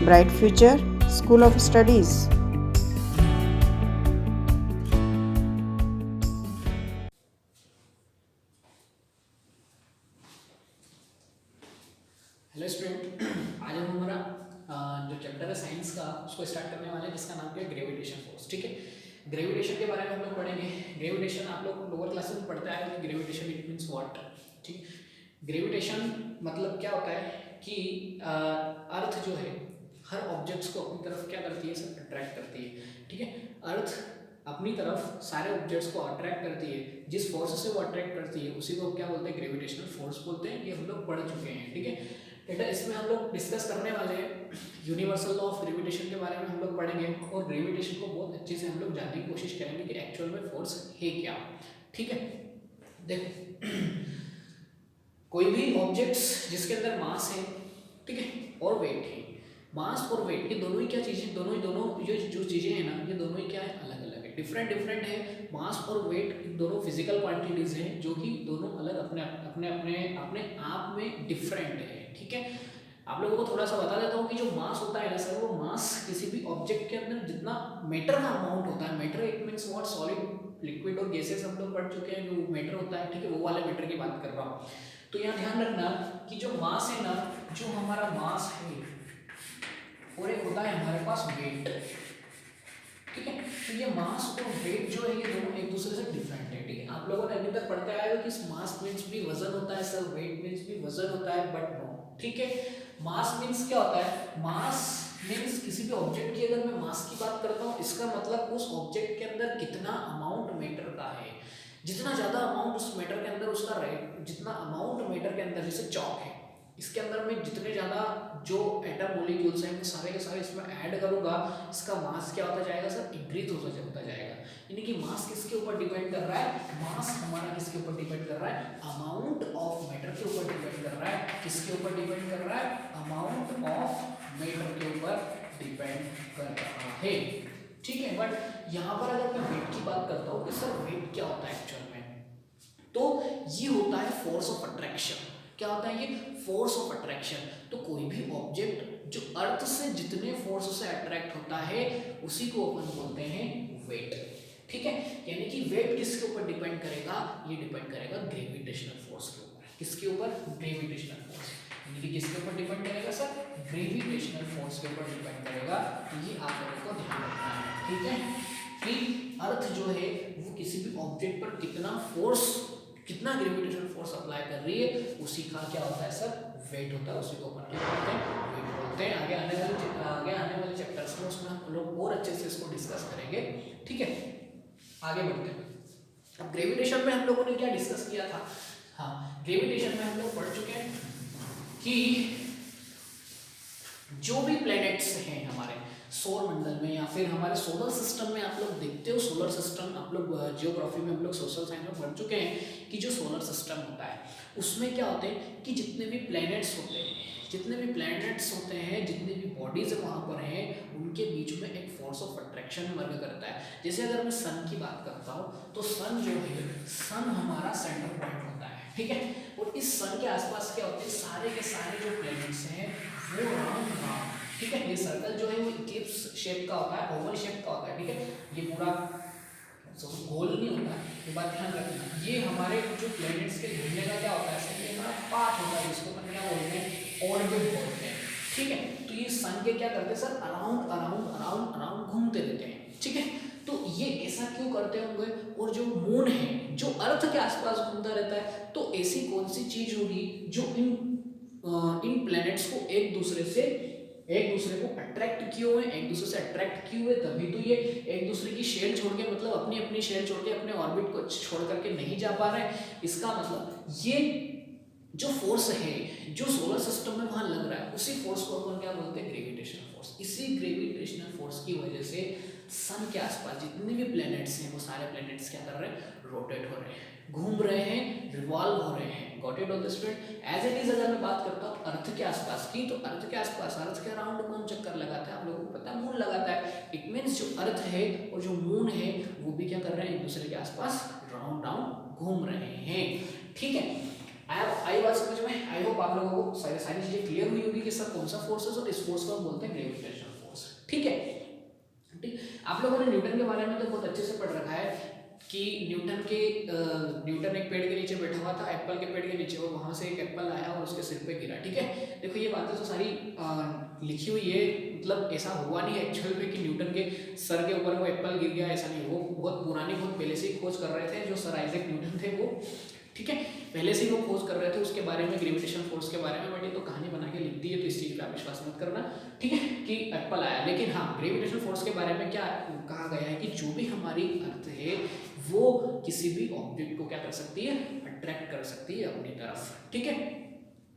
Bright Future School of Studies. Hello student, आज हम हमारा जो चैप्टर है साइंस का उसको स्टार्ट करने वाले हैं, जिसका नाम क्या है ग्रेविटेशन फोर्स। ठीक है, ग्रेविटेशन के बारे में हम लोग पढ़ेंगे। ग्रेविटेशन आप लोग लोअर क्लासेस में पढ़ते आए कि ग्रेविटेशन इट मीन्स व्हाट। ठीक, ग्रेविटेशन मतलब क्या होता है कि अर्थ जो है हर ऑब्जेक्ट्स को अपनी तरफ क्या करती है, सब अट्रैक्ट करती है। ठीक है, अर्थ अपनी तरफ सारे ऑब्जेक्ट्स को अट्रैक्ट करती है। जिस फोर्स से वो अट्रैक्ट करती है उसी को क्या बोलते हैं, ग्रेविटेशनल फोर्स बोलते हैं। ये हम लोग पढ़ चुके हैं। ठीक है बेटा, इसमें हम लोग डिस्कस करने वाले हैं यूनिवर्सल लॉ ऑफ ग्रेविटेशन के बारे में हम लोग पढ़ेंगे, और ग्रेविटेशन को बहुत अच्छे से हम लोग जानने की कोशिश करेंगे कि एक्चुअल में फोर्स है क्या। ठीक है, देखो कोई भी ऑब्जेक्ट्स जिसके अंदर मास है, ठीक है, और वेट है। मास और वेट ये दोनों ही क्या चीजें, दोनों ये जो चीजें हैं ना, ये दोनों ही क्या है, अलग अलग है, डिफरेंट डिफरेंट है। मास और वेट दोनों फिजिकल क्वांटिटीज हैं, जो कि दोनों अलग अपने अपने अपने अपने आप में डिफरेंट है। ठीक है, आप लोगों को थोड़ा सा बता देता हूँ कि जो मास होता है ना सर, वो मास किसी भी ऑब्जेक्ट के अंदर जितना मैटर का अमाउंट होता है, matter it means what, solid liquid और गैसेस हम लोग पढ़ चुके हैं, जो मैटर होता है। ठीक है, वो वाले मैटर की बात कर रहा हूँ। तो यहाँ ध्यान रखना कि जो मास है ना, जो हमारा मास है और एक होता है हमारे पास वेट। ठीक है, तो ये मास और वेट जो है ये दोनों एक दूसरे से डिफरेंट है। ठीक है, आप लोगों ने अभी तक पढ़ते आए हो कि मास मीन्स भी वजन होता है सर, वेट मीन्स भी वजन होता है, बट नो। ठीक है, मास मीन्स क्या होता है, मास मीन्स किसी भी ऑब्जेक्ट की अगर मैं मास की बात करता हूँ, इसका मतलब उस ऑब्जेक्ट के अंदर कितना अमाउंट मैटर का है। जितना ज्यादा अमाउंट उस मैटर के अंदर उसका रहे, जितना अमाउंट मैटर के अंदर, जैसे चौक है, इसके अंदर मैं जितने ज्यादा जो एटम मॉलिक्यूल्स हैं वो सारे के सारे इसमें ऐड करूंगा, इसका मास क्या होता जाएगा सर, इंक्रीज होता जाएगा। यानी कि मास किसके ऊपर डिपेंड कर रहा है, मास हमारा किसके ऊपर डिपेंड कर रहा है, अमाउंट ऑफ मैटर के ऊपर डिपेंड कर रहा है। किसके ऊपर डिपेंड कर रहा है, अमाउंट ऑफ मैटर के ऊपर डिपेंड कर रहा है। ठीक है, बट यहाँ पर अगर मैं वेट की बात करता हूँ कि सर वेट क्या होता है एक्चुअल में, तो ये होता है फोर्स ऑफ अट्रैक्शन। क्या होता है ये, फोर्स ऑफ अट्रैक्शन। तो कोई भी ऑब्जेक्ट जो अर्थ से जितने फोर्स से अट्रैक्ट होता है उसी को अपन बोलते हैं वेट। ठीक है, यानी कि वेट किसके ऊपर डिपेंड करेगा, ये डिपेंड करेगा ग्रेविटेशनल फोर्स के ऊपर। किसके ऊपर, ग्रेविटेशनल फोर्स। यानी कि किसके ऊपर डिपेंड करेगा सर, ग्रेविटेशनल फोर्स के ऊपर डिपेंड करेगा। तो ये आप लोगों को ध्यान रखना है। ठीक है, कि अर्थ जो है वो किसी भी ऑब्जेक्ट पर कितना फोर्स, कितना ग्रेविटेशनल फोर्स अप्लाई कर रही है, उसी का क्या होता है सर, वेट होता है। उसी को अपन क्या बोलते हैं, वेट बोलते हैं। आगे आने वाले चैप्टर्स में उसमें हम लोग और अच्छे से इसको डिस्कस करेंगे। ठीक है, आगे बढ़ते हैं। अब ग्रेविटेशन में हम लोगों ने क्या डिस्कस किया था, हाँ, ग्रेविटेशन में हम लोग पढ़ चुके हैं कि जो भी प्लैनेट्स हैं हमारे सौर मंडल में या फिर हमारे सोलर सिस्टम में, आप लोग देखते हो सोलर सिस्टम, आप लोग जियोग्राफी में हम लोग सोशल साइंस में पढ़ चुके हैं कि जो सोलर सिस्टम होता है उसमें क्या होते हैं कि जितने भी प्लैनेट्स होते हैं, जितने भी प्लैनेट्स होते हैं, जितने भी बॉडीज वहाँ पर हैं, उनके बीच में एक फोर्स ऑफ अट्रैक्शन वर्क करता है। जैसे अगर मैं सन की बात करता हूँ तो सन जो है, सन हमारा सेंटर पॉइंट होता है। ठीक है, और इस सन के आसपास क्या होते हैं, सारे के सारे जो प्लैनेट्स हैं वो राउंड राउंड, ठीक है, ये सर्कल जो है वो इक्लिप्स शेप का होता है, ओवल शेप का होता है। ठीक है, ये पूरा गोल नहीं होता है, ये बात ध्यान रखना। ये हमारे जो प्लैनेट्स के घूमने का क्या होता है सर, ये हमारा पाथ होता है, जिसको अपन क्या बोलते हैं, ऑर्बिट बोलते हैं। ठीक है, तो ये सन के क्या करते हैं sir, around around around around घूमते रहते हैं। ठीक है, तो ये ऐसा क्यों करते होंगे। और जो मून है जो अर्थ के आसपास घूमता रहता है, तो ऐसी कौन सी चीज होगी जो इन प्लैनेट्स को एक दूसरे को अट्रैक्ट किए हुए, एक दूसरे से अट्रैक्ट किए हुए, तभी तो ये एक दूसरे की शेल छोड़ के, मतलब अपनी अपनी शेल छोड़ के अपने ऑर्बिट को छोड़ करके नहीं जा पा रहे हैं। इसका मतलब ये जो फोर्स है जो सोलर सिस्टम में वहां लग रहा है, उसी फोर्स को अपन क्या बोलते हैं, ग्रेविटेशनल फोर्स। इसी ग्रेविटेशनल फोर्स की वजह से सन के आसपास जितने भी प्लैनेट्स हैं वो सारे प्लैनेट्स क्या कर रहे हैं, रोटेट हो रहे हैं, घूम रहे हैं, रिवॉल्व हो रहे हैं। Got it all the student. As it is अगर मैं बात करता हूँ अर्थ के आसपास की, तो अर्थ के आसपास, अर्थ के अराउंड कौन चक्कर लगाता है, आप लोगों को पता है, मून लगाता है। इट मीन्स जो अर्थ है और जो मून है वो भी क्या कर रहे हैं, एक दूसरे के आसपास राउंड राउंड घूम रहे हैं। ठीक है, आई बात समझ में, आई होप आप लोगों को सारी सारी चीजें क्लियर हुई होगी कि सर कौन सा फोर्स है और इस फोर्स को हम बोलते हैं ग्रेविटेशनल फोर्स। ठीक है, ठीक। आप लोगों ने न्यूटन के बारे में तो बहुत अच्छे से पढ़ रखा है कि न्यूटन एक पेड़ के नीचे बैठा हुआ था, एप्पल के पेड़ के नीचे, वो वहां से एक एप्पल आया और उसके सिर पे गिरा। ठीक है, देखो ये बातें तो सारी लिखी हुई है, मतलब ऐसा हुआ नहीं एक्चुअल में कि न्यूटन के सर के ऊपर वो एप्पल गिर गया, ऐसा नहीं। वो बहुत पुरानी, बहुत पहले से ही खोज कर रहे थे जो सर आइजैक न्यूटन थे वो। ठीक है, पहले से ही वो खोज कर रहे थे उसके बारे में, ग्रेविटेशन फोर्स के बारे में, बट ये तो कहानी बना के लिख दी है तो इस चीज पे आप विश्वास मत करना। ठीक है, कि एप्पल आया। लेकिन हाँ, ग्रेविटेशन फोर्स के बारे में क्या कहा गया है कि जो भी हमारी अर्थ है वो किसी भी ऑब्जेक्ट को क्या कर सकती है, अट्रैक्ट कर सकती है अपनी तरफ। ठीक है,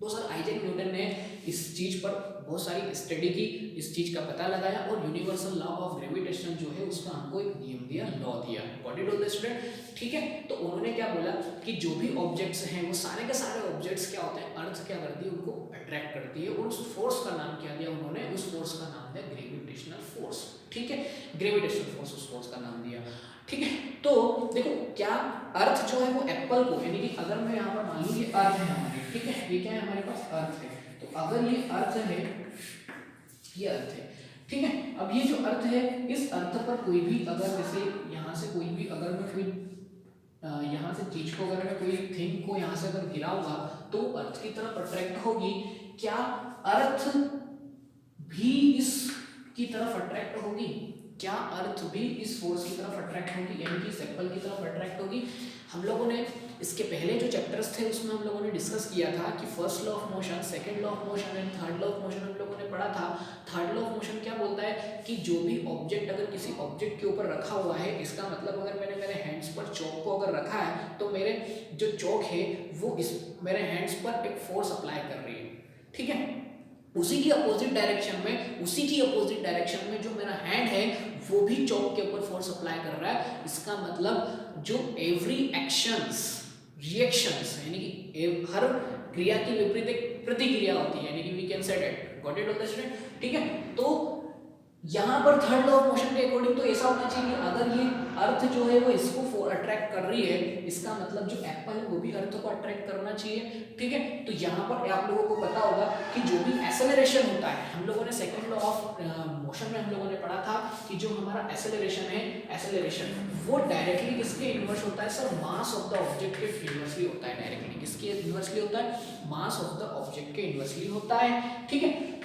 तो सर आइजैक न्यूटन ने इस चीज पर बहुत सारी स्टडी की, इस चीज का पता लगाया और यूनिवर्सल लॉ ऑफ ग्रेविटेशन जो है उसका हमको एक नियम दिया, लॉ दिया। Got it all the student? ठीक है, तो उन्होंने क्या बोला कि जो भी ऑब्जेक्ट्स हैं वो सारे के सारे ऑब्जेक्ट्स क्या होते हैं, अर्थ क्या करती है, उनको अट्रैक्ट करती है। और उस फोर्स का नाम क्या दिया उन्होंने, उस फोर्स का नाम दिया ग्रेविटेशनल फोर्स। ठीक है, ग्रेविटेशनल फोर्स उस फोर्स का नाम दिया। ठीक है, तो देखो क्या अर्थ जो है वो एप्पल को, यानी कि अगर मैं यहाँ पर मान लूँ ये अर्थ है हमारी, ठीक है, ये क्या है हमारे पास, अर्थ है। तो अगर ये अर्थ है, ये अर्थ है, ठीक है। अब ये जो अर्थ है, इस अर्थ पर कोई भी अगर जैसे यहाँ से कोई भी अगर मैं कोई यहाँ से चीज को, अगर मैं कोई थिंग को यहाँ से अगर गिराऊंगा तो अर्थ की तरफ अट्रैक्ट होगी। क्या अर्थ भी इस की तरफ अट्रैक्ट होगी? क्या अर्थ भी इस फोर्स की तरफ अट्रैक्ट होगी, यानी कि इस एप्पल की तरफ अट्रैक्ट होगी? हम लोगों ने इसके पहले जो चैप्टर्स थे उसमें हम लोगों ने डिस्कस किया था कि first law of motion, second law of motion and third law of motion हम लोगों ने पढ़ा था। थर्ड लॉ ऑफ मोशन क्या बोलता है कि जो भी ऑब्जेक्ट अगर किसी ऑब्जेक्ट के ऊपर रखा हुआ है, इसका मतलब अगर मैंने मेरे हैंड्स पर चौक को अगर रखा है तो मेरे जो चौक है वो इस मेरे हैंड्स पर एक फोर्स अप्लाई कर रही है। ठीक है, उसी की अपोजिट डायरेक्शन में जो मेरा हैंड है वो भी चौक के ऊपर फोर्स अप्लाई कर रहा है। इसका मतलब जो एवरी एक्शंस, रिएक्शंस, यानी कि हर क्रिया की विपरीत एक प्रतिक्रिया होती है, यानी कि we can say that. Got it all the student? ठीक है, तो यहाँ पर थर्ड लॉ ऑफ मोशन के अकॉर्डिंग तो ऐसा होना चाहिए कि अगर ये अर्थ जो है वो इसको अट्रैक्ट कर रही है, इसका मतलब जो एप्पल है वो भी अर्थ को अट्रैक्ट करना चाहिए। ठीक है, तो यहाँ पर आप लोगों को पता होगा कि जो भी एक्सेलरेशन होता है, हम लोगों ने सेकंड लॉ ऑफ मोशन में हम लोगों ने पढ़ा था कि जो हमारा एक्सेलरेशन है, एक्सेलरेशन वो डायरेक्टली किसके इन्वर्स होता है sir? Mass of the object के इन्वर्सली होता है। डायरेक्टली किसके इन्वर्सली होता है? मास ऑफ द ऑब्जेक्ट के इन्वर्सली होता है। ठीक है,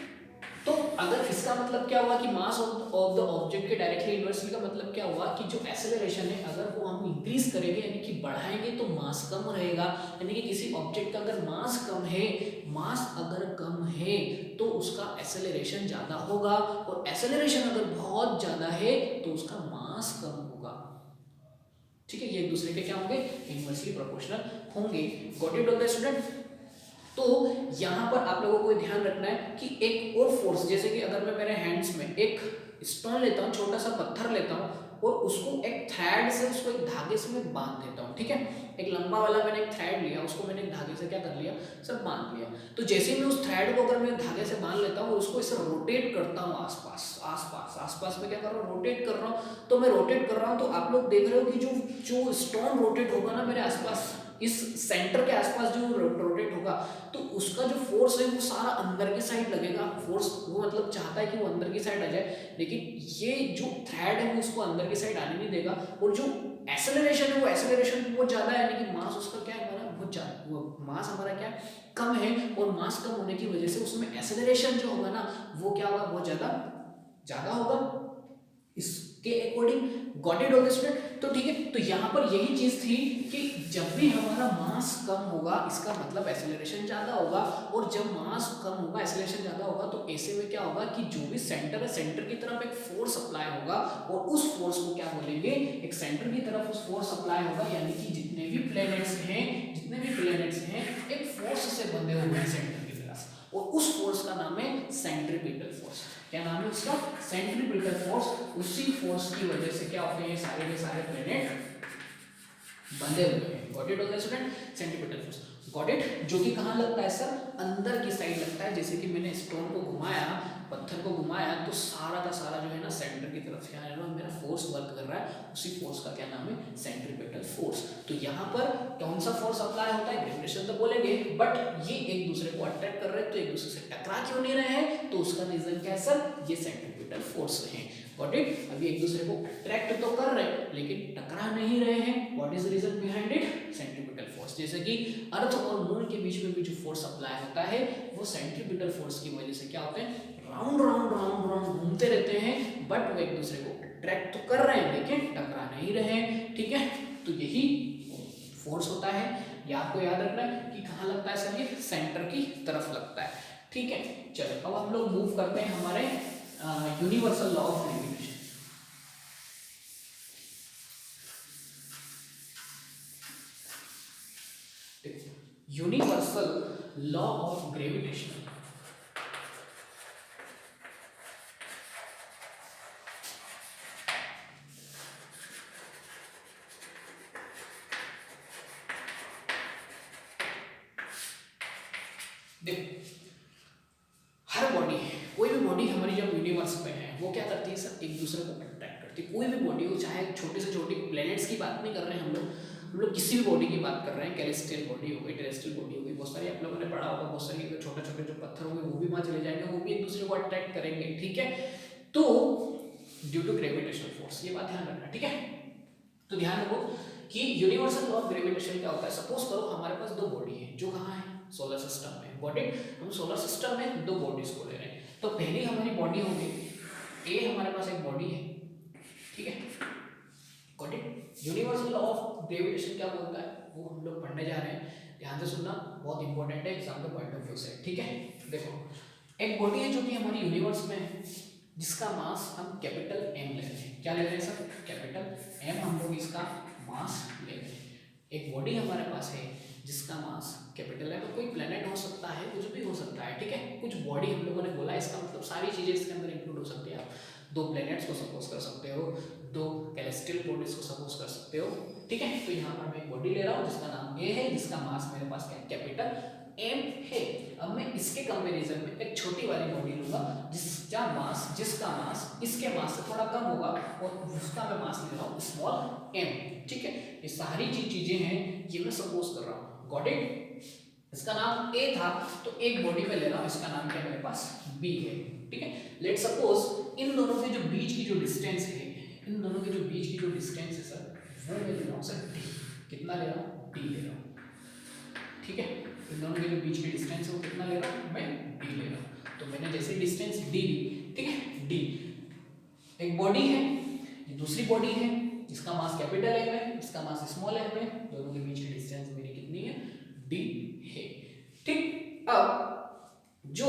तो अगर इसका मतलब क्या हुआ कि मास ऑफ द ऑब्जेक्ट के डायरेक्टली इन्वर्सली का मतलब क्या हुआ कि जो एक्सेलरेशन है अगर वो हम इंक्रीज करेंगे, यानी कि बढ़ाएंगे, तो मास कम रहेगा। यानी कि किसी ऑब्जेक्ट का अगर मास कम है, मास अगर कम है तो उसका एक्सेलरेशन ज्यादा होगा, और एक्सेलरेशन अगर बहुत ज्यादा है तो उसका मास कम होगा। ठीक है, ये एक दूसरे के क्या होंगे? इनवर्सली प्रोपोर्शनल होंगे। Got it all the student? तो यहाँ पर आप लोगों को ध्यान रखना है कि एक और फोर्स, जैसे कि अगर मैं मेरे हैंड्स में एक स्टोन लेता हूँ, छोटा सा पत्थर लेता हूँ और उसको एक थ्रेड से, उसको एक धागे से मैं बांध देता हूँ। ठीक है, एक लंबा वाला मैंने एक थ्रेड लिया, उसको मैंने एक धागे से क्या कर लिया सर? बांध लिया। तो जैसे मैं उस थ्रेड को अगर मैं धागे से बांध लेता हूँ और उसको इसे रोटेट करता हूँ आसपास में क्या कर रहा हूँ? रोटेट कर रहा हूँ। तो मैं रोटेट कर रहा हूँ तो आप लोग देख रहे हो कि जो स्टोन रोटेट होगा ना मेरे आसपास, इस सेंटर के आसपास जो रोटेट होगा, तो उसका जो फोर्स है वो सारा अंदर की साइड लगेगा। फोर्स वो मतलब चाहता है कि वो अंदर की साइड आ जाए, लेकिन ये जो थ्रेड है वो उसको अंदर की साइड आने नहीं देगा। और जो एक्सेलरेशन है वो एक्सेलरेशन बहुत ज्यादा है, यानी कि मास उसका क्या है हमारा? बहुत ज्यादा। वो मास हमारा क्या कम है, और मास कम होने की वजह से उसमें एक्सेलरेशन जो होगा ना वो क्या होगा? बहुत ज्यादा होगा इसके according. Got it all the student? तो ठीक है, तो यहाँ पर यही चीज थी कि जब भी हमारा मास कम होगा इसका मतलब एक्सेलरेशन ज्यादा होगा, और जब मास कम होगा, एक्सेलरेशन ज्यादा होगा, तो ऐसे में क्या होगा कि जो भी सेंटर है, सेंटर की तरफ एक फोर्स अप्लाई होगा, और उस फोर्स को क्या बोलेंगे? एक सेंटर की तरफ उस फोर्स अप्लाई होगा, यानी कि जितने भी प्लैनेट्स हैं एक फोर्स से बंधे हुए हैं सेंटर की तरफ, और उस फोर्स का नाम है सेंट्रीपिटल फोर्स। क्या नाम है उसका? Centripetal force. उसी फोर्स की वजह से क्या होते हैं? सारे के सारे प्लैनेट बंधे हुए हैं। Got it all the student? Centripetal force. Got it? जो कि कहाँ लगता है सर? अंदर की साइड लगता है। जैसे कि मैंने स्टोन को घुमाया, पत्थर को घुमाया, तो सारा का सारा जो है ना सेंटर की तरफ क्या है ना मेरा फोर्स वर्क कर रहा है। उसी फोर्स का क्या नाम है? Centripetal force. तो यहाँ पर कौन सा फोर्स अप्लाई होता है? ग्रेविटेशन तो बोलेंगे, बट ये एक दूसरे को रहे हैं तो एक दूसरे से टकरा क्यों नहीं रहे हैं, तो उसका रीजन क्या है सर, ये सेंट्रीपिटल फोर्स है। Got it. अभी एक दूसरे को अट्रैक्ट तो कर रहे हैं लेकिन टकरा नहीं रहे हैं। What is the reason behind it, centripetal force. जैसे कि अर्थ और मून के बीच में भी जो फोर्स अप्लाई होता है वो सेंट्रीपिटल फोर्स की वजह से क्या होते हैं, राउंड राउंड राउंड राउंड घूमते रहते हैं, बट वो एक दूसरे को अट्रैक्ट तो कर रहे हैं लेकिन टकरा नहीं रहे हैं। ठीक है, तो यही फोर्स होता है। ये आपको याद रखना है कि कहाँ लगता है सर, ये सेंटर की तरफ लगता है। ठीक है, चलो अब हम लोग मूव करते हैं हमारे universal law of gravitation. Universal law of gravitation देखो, हर बॉडी, कोई भी बॉडी हमारी जब यूनिवर्स में है वो क्या करती है सर, एक दूसरे को अट्रैक्ट करती है। कोई भी बॉडी हो, चाहे छोटे से छोटी प्लैनेट्स की बात नहीं कर रहे हैं हम लोग किसी भी बॉडी की बात कर रहे हैं। कैलेस्टियल बॉडी हो गई, टेरेस्ट्रियल बॉडी हो गई, बहुत सारी आप लोगों ने पढ़ा होगा, बहुत सारी छोटे छोटे जो पत्थर होंगे वो भी वहाँ चले जाएंगे, वो भी एक दूसरे को अट्रैक्ट करेंगे। ठीक है, तो ड्यू टू ग्रेविटेशनल फोर्स, ये बात ध्यान रखना। ठीक है, तो ध्यान रखो कि यूनिवर्सल लॉ ऑफ ग्रेविटेशन क्या होता है। सपोज करो हमारे पास दो बॉडी है जो कहाँ है, सोलर सिस्टम में। बॉडी, हम सोलर सिस्टम में दो बॉडीज को ले रहे हैं, तो पहली हमारी बॉडी होगी ए, हमारे पास एक बॉडी है। ठीक है, got it. Universal law of gravitation क्या बोलता है वो हम लोग पढ़ने जा रहे हैं, ध्यान से सुनना, बहुत इंपॉर्टेंट है एग्जाम के पॉइंट ऑफ व्यू से। ठीक है, देखो एक बॉडी है जो कि हमारी यूनिवर्स में है, जिसका मास हम कैपिटल एम ले रहे हैं। क्या ले रहे हैं सर, कैपिटल एम हम लोग इसका मास ले रहे हैं। एक बॉडी हमारे पास है जिसका मास कैपिटल है, तो कोई प्लेनेट हो सकता है, कुछ भी हो सकता है। ठीक है, कुछ बॉडी हम लोगों ने बोला, इसका मतलब सारी चीजें इसके अंदर इंक्लूड हो सकती है। आप दो प्लेनेट्स को सपोज कर सकते हो, दो कैलेस्टियल बॉडीज को सपोज कर सकते हो। ठीक है, तो यहाँ पर मैं एक बॉडी ले रहा हूँ जिसका नाम ए है, जिसका मास मेरे पास कैपिटल एम है। अब मैं इसके कंपैरिजन में एक छोटी वाली बॉडी लूंगा जिसका मास इसके मास से थोड़ा कम होगा और उसका मैं मास ले रहा हूँ स्मॉल एम। ठीक है, ये सारी चीजें हैं, ये मैं सपोज कर रहा हूँ। Got it. इसका नाम ए था तो एक बॉडी में ले रहा हूँ, इसका नाम क्या है मेरे पास, बी है। ठीक है, लेट सपोज इन दोनों के जो बीच की जो डिस्टेंस है, इन दोनों के जो बीच की जो डिस्टेंस है सर, वो मैं ले रहा हूँ सर डी। कितना ले रहा हूँ, डी ले रहा हूँ। ठीक है, इन दोनों के जो बीच की डिस्टेंस है वो कितना ले रहा हूँ, मैं डी ले रहा हूँ। तो मैंने जैसे डिस्टेंस डी ली, ठीक है, डी एक बॉडी है, ये दूसरी बॉडी है जिसका मास कैपिटल एम है, इसका मास स्मॉल एम है, दोनों के बीच की डिस्टेंस मेरी कितनी है, डी है। ठीक, अब जो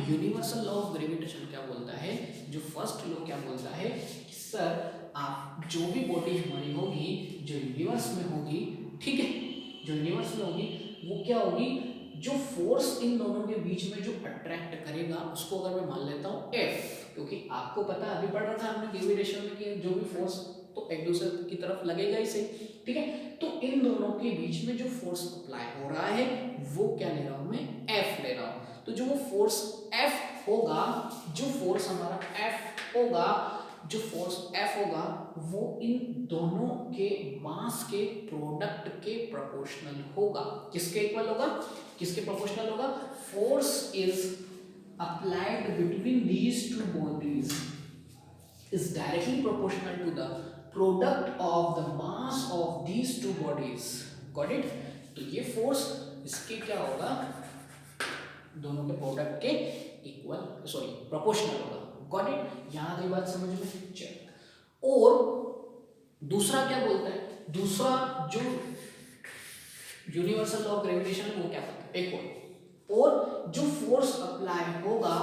यूनिवर्सल लॉ ऑफ ग्रेविटेशन क्या बोलता है, जो फर्स्ट लॉ क्या बोलता है कि सर आप जो भी बॉडी हमारी होगी जो यूनिवर्स में होगी, ठीक है, जो यूनिवर्स में होगी वो क्या होगी, जो फोर्स इन दोनों के बीच में जो अट्रैक्ट करेगा उसको अगर मैं मान लेता हूँ F, क्योंकि आपको पता है अभी पढ़ रहा था हमने ग्रेविटेशन में कि जो भी फोर्स तो एक दूसरे की तरफ लगेगा ही सही। ठीक है, तो इन दोनों के बीच में जो फोर्स अप्लाई हो रहा है वो क्या ले रहा हूं मैं, F ले रहा हूं। तो जो वो फोर्स F होगा, जो फोर्स हमारा F होगा, जो फोर्स F होगा वो इन दोनों के मास के प्रोडक्ट के प्रोपोर्शनल होगा। किसके इक्वल होगा, किसके प्रोपोर्शनल होगा, force is applied between these two bodies is directly proportional to the product of the mass of these two bodies. Got it? तो ये फोर्स इसके क्या होगा, दोनों के प्रोडक्ट के इक्वल, सॉरी प्रोपोर्शनल होगा। गॉट इट, यहां की बात समझ में चल। और दूसरा क्या बोलता है, दूसरा जो यूनिवर्सल लॉ ऑफ ग्रेविटेशन है वो क्या बोलता है, एक और जो फोर्स अप्लाई होगा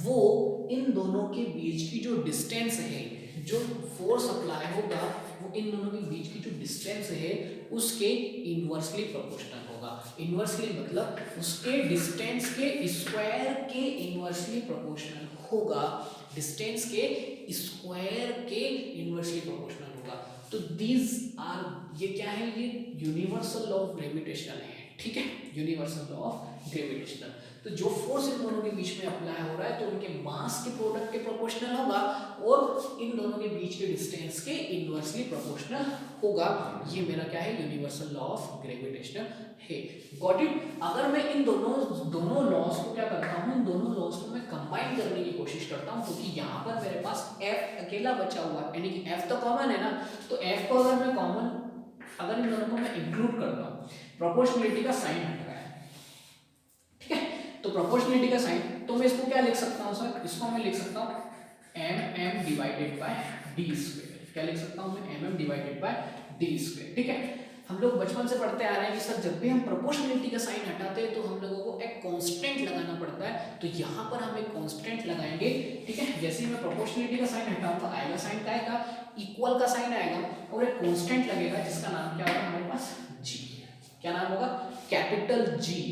वो इन दोनों के बीच की जो डिस्टेंस है, जो फोर्स अप्लाई होगा वो इन दोनों के बीच की जो डिस्टेंस है उसके इनवर्सली प्रोपोर्शनल होगा। इनवर्सली मतलब उसके डिस्टेंस के स्क्वायर के इनवर्सली प्रोपोर्शनल होगा, डिस्टेंस के स्क्वायर के इनवर्सली प्रोपोर्शनल होगा। तो दीज आर, ये क्या है, ये यूनिवर्सल लॉ ऑफ ग्रेविटेशन है। ठीक है, यूनिवर्सल लॉ ऑफ ग्रेविटेशनल। तो जो फोर्स इन दोनों के बीच में अप्लाई हो रहा है तो उनके मास के प्रोडक्ट के प्रोपोर्शनल होगा और इन दोनों के बीच के डिस्टेंस के इनवर्सली प्रोपोर्शनल होगा। ये मेरा क्या है, यूनिवर्सल लॉ ऑफ ग्रेविटेशन है। Got it. अगर मैं इन दोनों लॉस कंबाइन करने की कोशिश करता हूँ, क्योंकि यहाँ पर मेरे पास F अकेला बचा हुआ है, यानी कि F तो कॉमन है ना, तो F को अगर मैं कॉमन, अगर इन दोनों को मैं इंक्लूड करता हूँ, प्रोपोर्शनलिटी का साइन हट गया है, ठीक है। तो प्रोपोर्शनलिटी का साइन, तो मैं इसको क्या लिख सकता हूँ सर, इसको मैं लिख सकता हूँ mm divided by D square. क्या लिख सकता हूँ मैं, mm divided by D square, ठीक है। हम लोग बचपन से पढ़ते आ रहे हैं कि सर जब भी हम प्रोपोर्शनलिटी का साइन हटाते हैं तो हम लोगों को एक कांस्टेंट लगाना पड़ता है, तो यहाँ पर हम एक कांस्टेंट लगाएंगे, ठीक है। जैसे ही मैं प्रोपोर्शनलिटी का साइन हटाऊंगा, आएगा साइन का आएगा, इक्वल का साइन आएगा और एक कांस्टेंट लगेगा जिसका नाम क्या होगा हमारे पास, जी। क्या नाम होगा, capital G,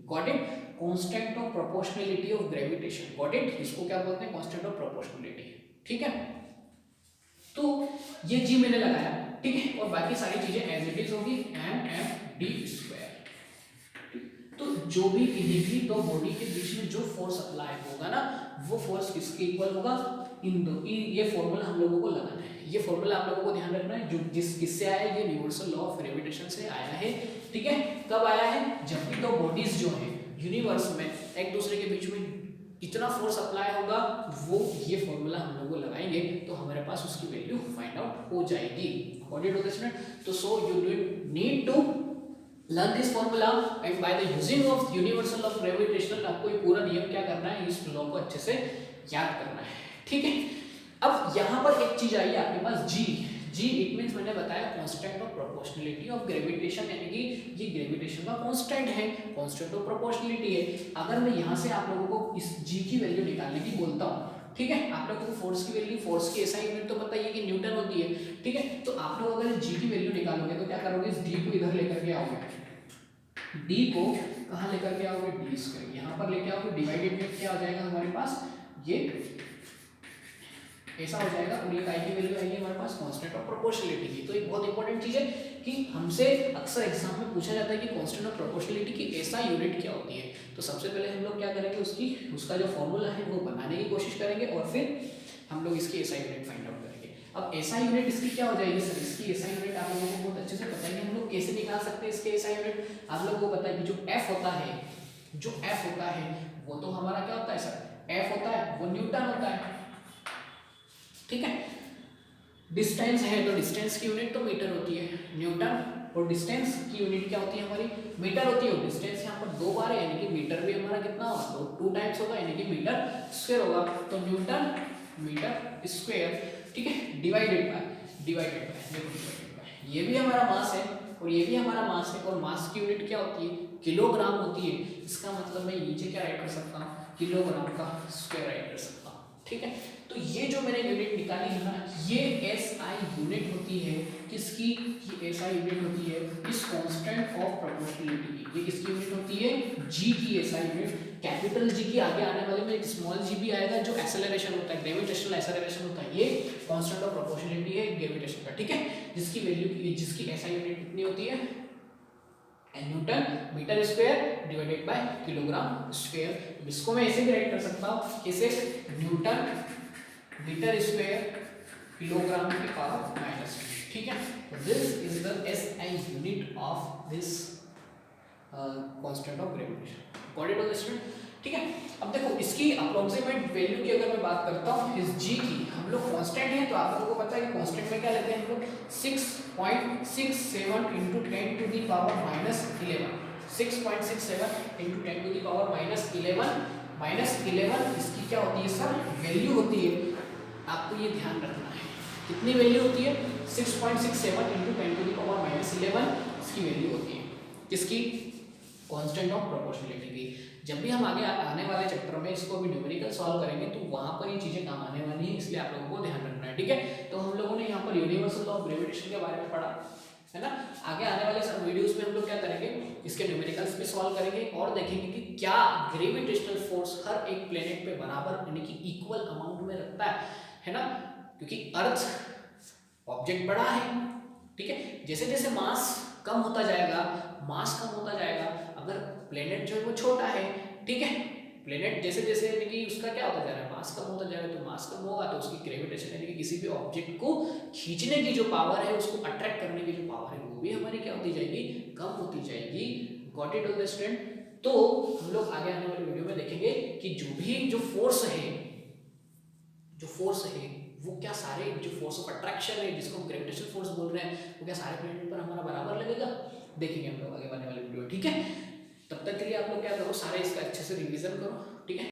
got it, constant of proportionality of gravitation, got it. इसको क्या बोलते हैं, कांस्टेंट ऑफ प्रोपोर्शनलिटी, ठीक है। तो ये जी मैंने लगाया, ठीक है, और बाकी सारी चीजें एज इट इज होगी, एम एम डी स्क्वायर। तो जो भी इन्हीं दो बॉडी के बीच में जो फोर्स अप्लाई होगा ना, वो फोर्स किसके इक्वल होगा, इन दो, ये फॉर्मूला हम लोगों को लगाना है। ये फॉर्मूला आप लोगों को ध्यान रखना है, जो किससे आया है, ये यूनिवर्सल लॉ ऑफ ग्रेविटेशन से आया है, ठीक है। कब आया है, जब भी दो बॉडीज जो है यूनिवर्स में एक दूसरे के बीच में कितना फोर्स अप्लाई होगा, वो ये फॉर्मूला हम लोग लगाएंगे तो हमारे पास उसकी वैल्यू फाइंड आउट हो जाएगी। तो so you need to learn this formula and by the using of universal of gravitation, आपको ये पूरा नियम क्या करना है, इस लॉ को अच्छे से याद करना है, ठीक है। अब यहाँ पर एक चीज आई आपके पास, जी। जी इट मींस मैंने बताया constant of proportionality of gravitation, यानी कि ये ग्रेविटेशन का कांस्टेंट है, कांस्टेंट ऑफ प्रोपोर्शनलिटी है। अगर मैं यहाँ से आप लोगों को इस जी की वैल्यू निकालने की बोलता हूँ, ठीक है, आप लोगों को फोर्स की वैल्यू, फोर्स की एसआई यूनिट तो पता ही है कि न्यूटन होती है, ठीक है। तो आप लोग अगर जी की वैल्यू निकालोगे तो क्या करोगे, इस डी को इधर लेकर के आओगे, डी को कहाँ लेकर के आओगे, डी स्क्वायर यहाँ पर लेके आओगे, डिवाइडेड में क्या हो जाएगा हमारे पास, ये ऐसा हो जाएगा, और ये काय की वैल्यू आएगी हमारे पास, कांस्टेंट ऑफ प्रोपोर्शनलिटी की। तो एक बहुत इंपॉर्टेंट चीज है कि हमसे अक्सर एग्जाम में पूछा जाता है कि कांस्टेंट ऑफ प्रोपोर्शनलिटी की ऐसा यूनिट क्या होती है। तो सबसे पहले हम लोग क्या करेंगे, उसका जो फॉर्मूला है वो बनाने की कोशिश करेंगे, और फिर हम लोग इसकी ऐसा यूनिट फाइंड आउट करेंगे। अब ऐसा यूनिट इसकी क्या हो जाएगी सर, इसकी ऐसा यूनिट आप लोगों को बहुत अच्छे से पता है, हम लोग कैसे निकाल सकते हैं इसके ऐसा यूनिट। आप लोगों को पता है कि जो एफ होता है, वो तो हमारा क्या होता है सर, एफ होता है, वो न्यूटन होता है, ठीक है। डिस्टेंस है तो डिस्टेंस की यूनिट तो मीटर होती है, न्यूटन, और डिस्टेंस की यूनिट क्या होती है हमारी, मीटर होती है। और डिस्टेंस यहाँ पर दो बार है, यानी कि मीटर भी हमारा कितना होगा, तो 2 टाइम्स होगा, यानी कि मीटर स्क्वायर होगा, तो न्यूटन मीटर स्क्वायर, ठीक है, डिवाइडेड बाय ये भी हमारा मास है और ये भी हमारा मास है, और मास की यूनिट क्या होती है, किलोग्राम होती है। इसका मतलब मैं नीचे क्या राइट कर सकता हूँ, किलोग्राम का स्क्वायर राइट कर सकता हूँ, ठीक है। तो ये जो मैंने यूनिट निकाली है ना, ये एसआई यूनिट होती है, किसकी, ये एसआई यूनिट होती है इस कांस्टेंट ऑफ प्रोपोर्शनलिटी की। ये किसकी यूनिट होती है, जी की एसआई यूनिट। कैपिटल जी की आगे आने वाले में एक स्मॉल जी भी आएगा, जो एक्सेलरेशन होता है, ग्रेविटेशनल एक्सेलरेशन होता है, ये कांस्टेंट ऑफ प्रोपोर्शनलिटी है ग्रेविटेशन का, ठीक है। जिसकी एसआई यूनिट कितनी होती है, newton metre square divided by kilogram square. इसको मैं ऐसे भी राइट कर सकता हूँ, कैसे, न्यूटन मीटर स्क्वायर किलोग्राम की पावर माइनस, ठीक है। This is the SI unit of this constant of gravitation, got it on the student, ठीक है। अब देखो इसकी अप्रोक्सीमेट वैल्यू की अगर मैं बात करता हूँ इस जी की, हम लोग कांस्टेंट है तो आप लोगों को पता है कि कांस्टेंट में क्या लेते हैं हम लोग, 6.67 into 10 to the power minus 11, 6.67 into 10 to the power minus 11 इसकी क्या होती है सर, वैल्यू होती है। आपको ये ध्यान रखना है, कितनी वैल्यू होती है, 6.67 into 10 to the power minus 11 इसकी वैल्यू होती है, किसकी, कांस्टेंट ऑफ प्रोपोर्शनलिटी की। जब भी हम आगे आने वाले चैप्टर में इसको भी न्यूमेरिकल सॉल्व करेंगे तो वहां पर ये चीजें काम आने वाली हैं, इसलिए आप लोगों को ध्यान रखना है, ठीक है। तो हम लोगों ने यहाँ पर यूनिवर्सल लॉ ऑफ ग्रेविटेशन के बारे में पढ़ा है ना। आगे आने वाले सब वीडियोस में हम लोग क्या करेंगे, इसके न्यूमेरिकल्स भी सॉल्व करेंगे और देखेंगे कि क्या ग्रेविटेशनल फोर्स हर एक प्लेनेट पे बराबर यानी कि इक्वल अमाउंट में रखता है ना। क्योंकि अर्थ ऑब्जेक्ट बड़ा है, ठीक है, जैसे जैसे मास कम होता जाएगा, अगर प्लेनेट जो है वो छोटा है, ठीक है, प्लेनेट जैसे जैसे यानी कि उसका क्या होता जा रहा है, मास कम होता जा रहा है, तो मास कम होगा तो उसकी ग्रेविटेशन यानी कि किसी भी ऑब्जेक्ट को खींचने की जो पावर है, उसको अट्रैक्ट करने की जो पावर है, वो भी हमारी क्या होती जाएगी, कम होती जाएगी। Got it on the student. तो हम लोग आगे आने वाले वीडियो में देखेंगे कि जो फोर्स है वो क्या सारे जो फोर्स ऑफ अट्रैक्शन है जिसको हम ग्रेविटेशन फोर्स बोल रहे हैं वो क्या सारे प्लेनेट पर हमारा बराबर लगेगा, देखेंगे हम लोग आगे बढ़ने वाले वीडियो में, ठीक है। तब तक के लिए आप लोग क्या करो, सारे इसका अच्छे से रिवीजन करो,